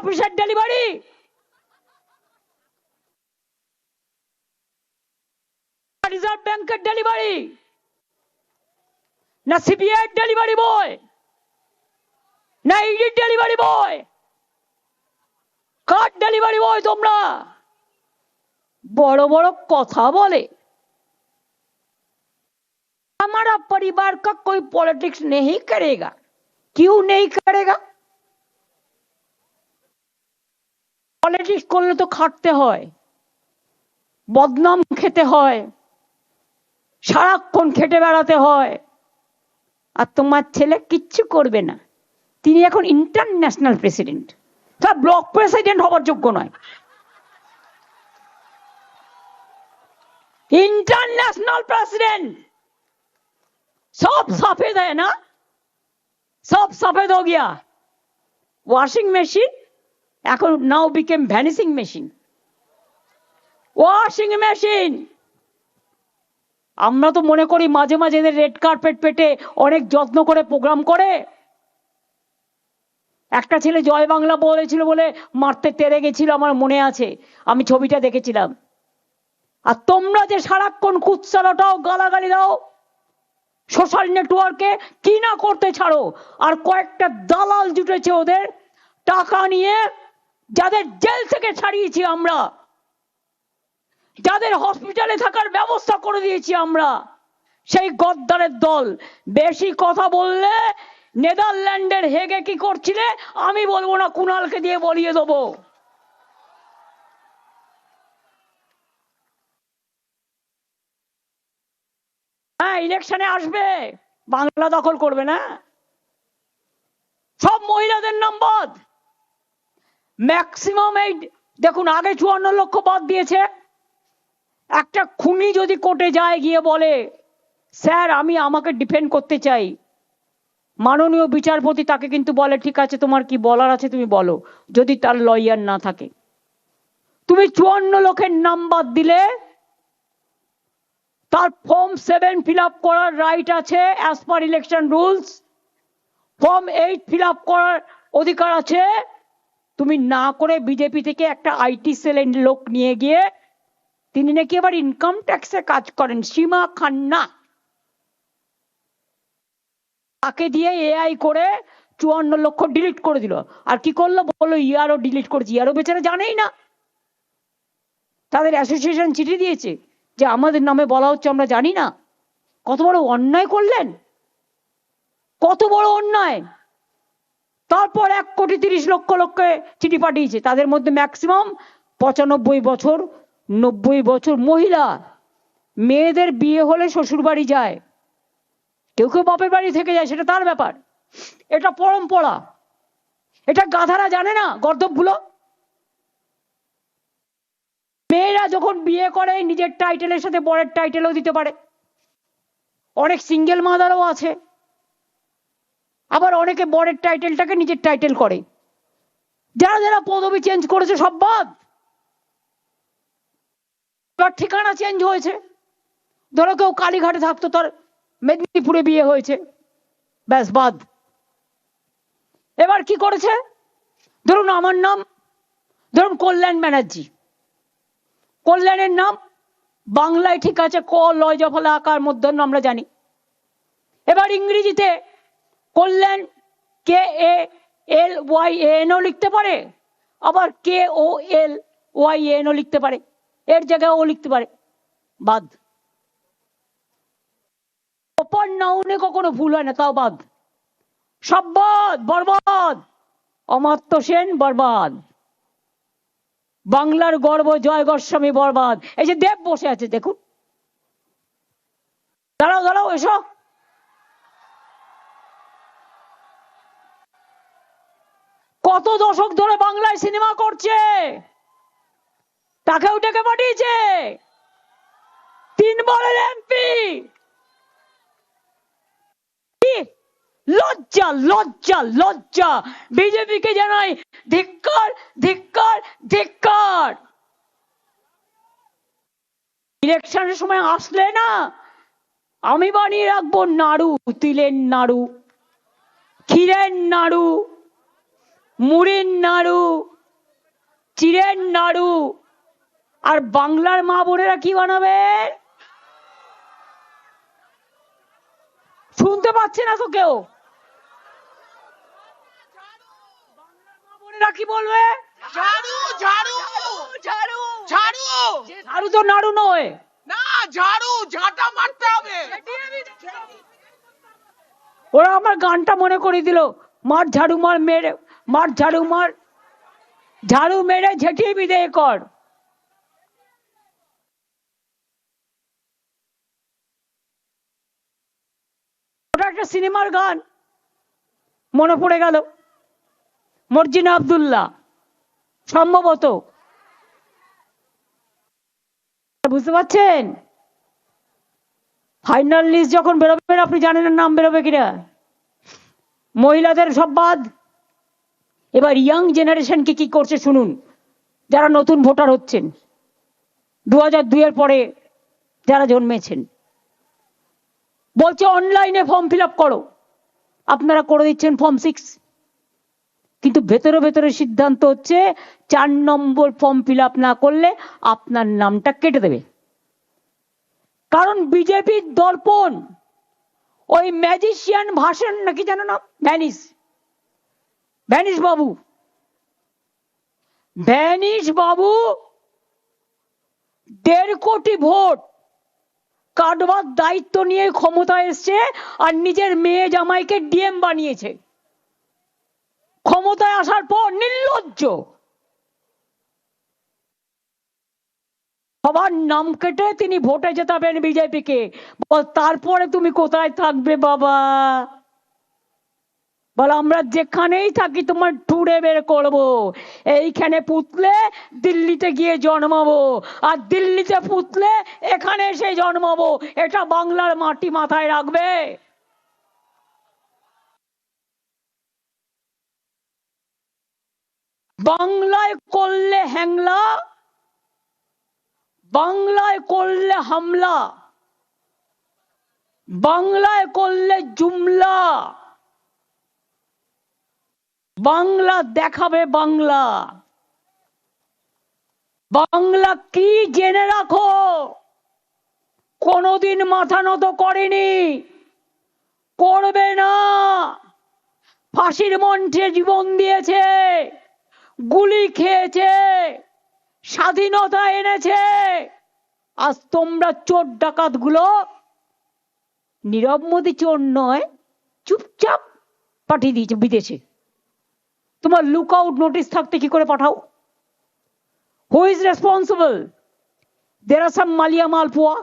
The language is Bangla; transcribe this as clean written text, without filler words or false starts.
অফিসের ডেলিভারি, রিজার্ভ ব্যাংকের ডেলিভারি, না সিবিআই ডেলিভারি বয়, না ইডি ডেলিভারি বয়? কার ডেলিভারি বয় তোমরা? बड़ो बड़ो कथा बोले। हमारा परिवार का कोई पॉलिटिक्स नहीं करेगा। क्यों नहीं करेगा? पॉलिटिक्स करले तो खाटते হয়, বদনাম খেতে হয়, সারাক্ষণ খেটে বেড়াতে হয়। আর তোমার ছেলে কিচ্ছু করবে না। তিনি এখন ইন্টারন্যাশনাল প্রেসিডেন্ট, তা ব্লক প্রেসিডেন্ট হওয়ার যোগ্য নয়। इंटरनेशनल प्रेसिडेंट, सब सफेद है ना, सब सफेद हो गया। वॉशिंग मशीन এখন now became vanishing machine. Washing machine. আমরা তো মনে করি মাঝে মাঝে এদের রেড কার্পেট পেটে অনেক যত্ন করে প্রোগ্রাম করে। একটা ছেলে জয় বাংলা বলেছিল বলে মারতে তেড়ে গেছিল, আমার মনে আছে, আমি ছবিটা দেখেছিলাম। আর তোমরা যে সারাক্ষণ কুৎসাটাও গালাগালি দাও সোশ্যাল নেটওয়ার্কে, কি না করতে ছাড়ো। আর কয়েকটা দালাল জুটেছে ওদের টাকা নিয়ে, যাদের জেল থেকে ছাড়িয়েছি আমরা, যাদের হসপিটালে থাকার ব্যবস্থা করে দিয়েছি আমরা, সেই গদ্দারের দল। বেশি কথা বললে নেদারল্যান্ডের হেগে কি করছিলে আমি বলবো না, কুণালকে দিয়ে বলিয়ে দেবো। হ্যাঁ, ইলেকশনে আসবে, বাংলা দখল করবে না। সব মহিলাদের নাম বাদ, ম্যাক্সিমাম। এই দেখুন, আগে 54 লক্ষ বাদ দিয়েছে। একটা খুনি যদি কোর্টে যায়, গিয়ে বলে স্যার আমি আমাকে ডিফেন্ড করতে চাই, মাননীয় বিচারপতি তাকে কিন্তু বলে ঠিক আছে তোমার কি বলার আছে তুমি বলো, যদি তার লয়ার না থাকে। তুমি 54 লক্ষের নাম বাদ দিলে তার ফর্ম 7 ফিল আপ করার রাইট আছে as per election rules, form 8 fill up করার অধিকার আছে। তুমি না করে বিজেপি থেকে একটা আইটি সেলের লোক নিয়ে গিয়ে, তিনি নাকি আবার ইনকাম ট্যাক্সে কাজ করেন, সীমা খান্না, তাকে দিয়ে এআই করে 54 লক্ষ ডিলিট করে দিল। আর কি করলো বললো ইয়ারও ডিলিট করেছি। ইয়ারও বেচারা জানেই না, তাদের অ্যাসোসিয়েশন চিঠি দিয়েছে যে আমাদের নামে বলা হচ্ছে আমরা জানি না। কত বড় অন্যায় করলেন, কত বড় অন্যায়। তারপর 1,30,00,000 চিঠি পাঠিয়েছে, তাদের মধ্যে ম্যাক্সিমাম 95 বছর 90 বছর মহিলা। মেয়েদের বিয়ে হলে শ্বশুর বাড়ি যায়, কেউ কেউ বাপের বাড়ি থেকে যায়, সেটা তার ব্যাপার। এটা পরম্পরা, এটা গাধারা জানে না, গর্দভগুলো। মেয়েরা যখন বিয়ে করে নিজের টাইটেলের সাথে বরের টাইটেলও দিতে পারে, অনেক সিঙ্গেল মাদারও আছে। আবার অনেকে বরের টাইটেলটাকে নিজের টাইটেল করে। যারা যারা পদবি চেঞ্জ করেছে সব বাদ। তার ঠিকানা চেঞ্জ হয়েছে, ধরো কেউ কালীঘাটে থাকতো, তার মেদিনীপুরে বিয়ে হয়েছে, ব্যাস বাদ। এবার কি করেছে, ধরুন আমার নাম, ধরুন কল্যাণ ব্যানার্জি, কল্যাণের নাম বাংলায় ঠিক আছে, ক লয় জফলা আকার মধ্যন্য আমরা জানি। এবার ইংরেজিতে কল্যাণ KALYAN লিখতে পারে, আবার KOLYAN লিখতে পারে, এর জায়গায় ও লিখতে পারে, বাদ। প্রপার নাউনে কখনো ভুল হয় না, তাও বাদ, সব বাদ, বরবাদ। অমাত্য সেন বরবাদ, বাংলার গর্ব জয় গোস্বামী বরবাদ। এই যে দেব বসে আছে দেখুন, দাঁড়াও দাঁড়াও এসো। কত দশক ধরে বাংলায় সিনেমা করছে, তাকেও ডেকে পাঠিয়েছে, 3 বারের MP। লজ্জা লজ্জা লজ্জা, বিজেপিকে জানাই ধিক্কার ধিক্কার ধিক্কার। ইলেকশনের সময় আসলে না, আমি বানিয়ে রাখবো নাড়ু, তিলের নাড়ু, ক্ষীরের নাড়ু, মুড়ির নাড়ু, চিড়ের নাড়ু। আর বাংলার মা বোনেরা কি বানাবে? শুনতে পাচ্ছে না তো কেউ? বাংলার মা বোনেরা কি বলবে? ঝাড়ু ঝাড়ু ঝাড়ু ঝাড়ু ঝাড়ু তো নাড়ু নয়। না, ঝাড়ু ঝাঁটা মারতে হবে। ওরা আমার গানটা মনে করে দিল, মার ঝাড়ু মার মেরে, মার ঝাড়ু মার, ঝাড়ু মেরে ঝেঁটিয়ে বিদেয় কর। ওটা একটা সিনেমার গান, মনে পড়ে গেল, মর্জিনা আব্দুল্লাহ সম্ভবত। বুঝতে পারছেন? ফাইনাল লিস্ট যখন বেরোবে, আপনি জানেন না নাম বেরোবে কিনা। মহিলাদের সব বাদ, এবার ইয়াং জেনারেশনকে কি করছে শুনুন, যারা নতুন ভোটার হচ্ছেন 2002 এর পরে যারা জন্মেছেন। বলছে অনলাইনে ফর্ম ফিল আপ করো, আপনারা করে দিচ্ছেন ফর্ম 6, কিন্তু ভেতরে ভেতরে সিদ্ধান্ত হচ্ছে 4 নম্বর ফর্ম ফিল আপ না করলে আপনার নামটা কেটে দেবে। কারণ বিজেপির দর্পণ, ওই ম্যাজিশিয়ান ভাষণ নাকি জানো না, ভ্যানিশ, ভ্যানিশ বাবু, ভ্যানিশ বাবু 1.5 কোটি ভোট কাটবার দায়িত্ব নিয়ে ক্ষমতায় এসছে, আর নিজের মেয়ে জামাইকে ডিএম বানিয়েছে। ক্ষমতায় আসার পর নির্লজ্জ, সবার নাম কেটে তিনি ভোটে জেতাবেন বিজেপিকে। তারপরে তুমি কোথায় থাকবে বাবা? বল আমরা যেখানেই থাকি তোমার টুড়ে বের করবো। এইখানে পুতলে দিল্লিতে গিয়ে জন্মাবো, আর দিল্লিতে পুতলে এখানে এসে জন্মাবো। এটা বাংলার মাটি, মাথায় রাখবে। বাংলায় করলে হ্যাংলা, বাংলায় করলে হামলা, বাংলায় করলে জুমলা, বাংলা দেখাবে বাংলা। বাংলা কি জেনে রাখো, কোনোদিন মাথা নত করেনি, করবে না। ফাঁসির মঞ্চে জীবন দিয়েছে, গুলি খেয়েছে, স্বাধীনতা এনেছে। আজ তোমরা চোর ডাকাত গুলো, নীরব মোদী চোর নয়, চুপচাপ পাঠিয়ে দিয়েছে বিদেশে। তোমার লুক আউট নোটিস থাকতে কি করে পাঠাও? Who is responsible? There are some Malia Malpua,